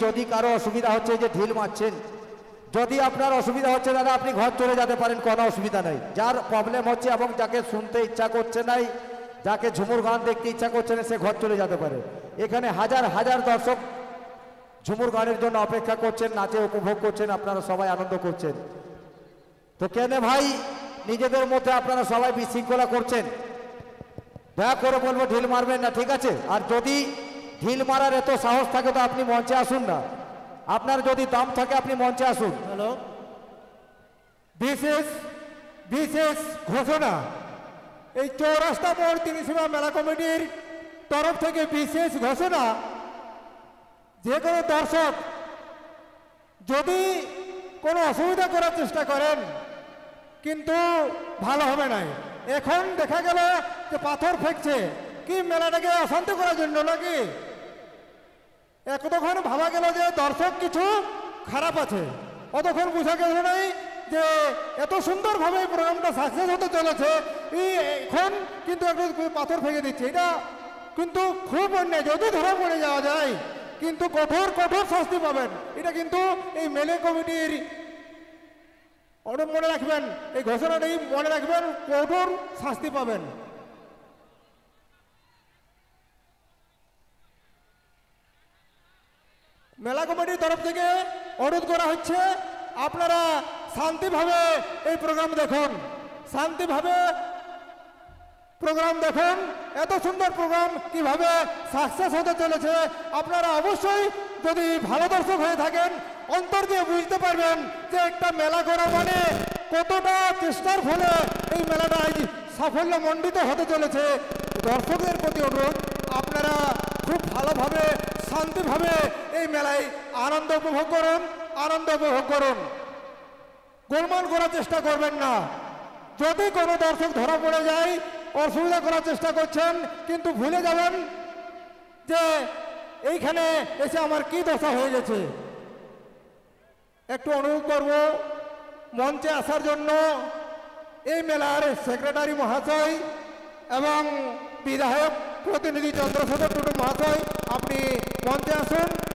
যদি কারো অসুবিধা হচ্ছে যে ঢিল মারছেন, যদি আপনার অসুবিধা হচ্ছে দাদা আপনি ঘর চলে যেতে পারেন, কোনো অসুবিধা নাই। যার প্রবলেম হচ্ছে এবং যাকে শুনতে ইচ্ছা করছে নাই, যাকে ঝুমুর গান দেখতে ইচ্ছা করছে না, সে ঘর চলে যেতে পারে। এখানে হাজার হাজার দর্শক ঝুমুর গানের জন্য অপেক্ষা করছেন, নাচে উপভোগ করছেন, আপনারা সবাই আনন্দ করছেন। তো কেন ভাই নিজেদের মধ্যে আপনারা সবাই বিশৃঙ্খলা করছেন, দয়া করে বলবো ঢিল মারবেন না, ঠিক আছে? আর যদি ঢিল মারার এত সাহস থাকে তো আপনি মঞ্চে আসুন না, আপনার যদি দাম থাকে আপনি মঞ্চে আসুন। হ্যালো, বিশেষ ঘোষণা, এই চৌরাস্তা মোড় তিরিশিমা মেলা কমিটির তরফ থেকে বিশেষ ঘোষণা, যে কোনো দর্শক যদি কোনো অসুবিধা করার চেষ্টা করেন কিন্তু ভালো হবে না। এখন দেখা গেল যে পাথর ফেঁকছে, কি মেলাটাকে অশান্ত করার জন্য নাকি? তখন ভাবা গেল যে দর্শক কিছু খারাপ আছে, অতক্ষণ বোঝা গেল নাই যে এত সুন্দরভাবে এই প্রোগ্রামটা সাকসেস হতে চলেছে, এখন কিন্তু একটু পাথর ফেঁকে দিচ্ছে। এটা কিন্তু খুব অন্যায়, যদি ধরা পড়ে যাওয়া যায় কিন্তু কঠোর কঠোর শাস্তি পাবেন। এটা কিন্তু এই মেলে কমিটির মনে রাখবেন, এই ঘোষণাটাই মনে রাখবেন, কঠোর শাস্তি পাবেন। মেলা কমিটির তরফ থেকে অনুরোধ করা হচ্ছে আপনারা শান্তিভাবে এই প্রোগ্রাম দেখুন, শান্তিভাবে প্রোগ্রাম দেখুন। এত সুন্দর প্রোগ্রাম কিভাবে সাকসেস হতে চলেছে আপনারা অবশ্যই যদি ভালো দর্শক হয়ে থাকেন অন্তর দিয়ে বুঝতে পারবেন যে একটা মেলা করা মানে কতটা চেষ্টার ফলে এই মেলাটা আজ সাফল্য মণ্ডিত হতে চলেছে। দর্শকদের প্রতি অনুরোধ আপনারা খুব ভালো ভালোভাবে শান্তিভাবে এই মেলায় আনন্দ উপভোগ করুন, আনন্দ উপভোগ করুন। গোলমাল করার চেষ্টা করবেন না। যদি কোনো দর্শক ধরা পড়ে যায়, অসুবিধা করার চেষ্টা করছেন, কিন্তু ভুলে যাবেন যে এইখানে এসে আমার কি দশা হয়ে গেছে। একটু অনুরোধ করব মঞ্চে আসার জন্য এই মেলার সেক্রেটারি মহাশয় এবং বিধায়ক প্রতিনিধি চন্দ্রশেখর টুডু মহাশয়, আপনি মঞ্চে আসুন।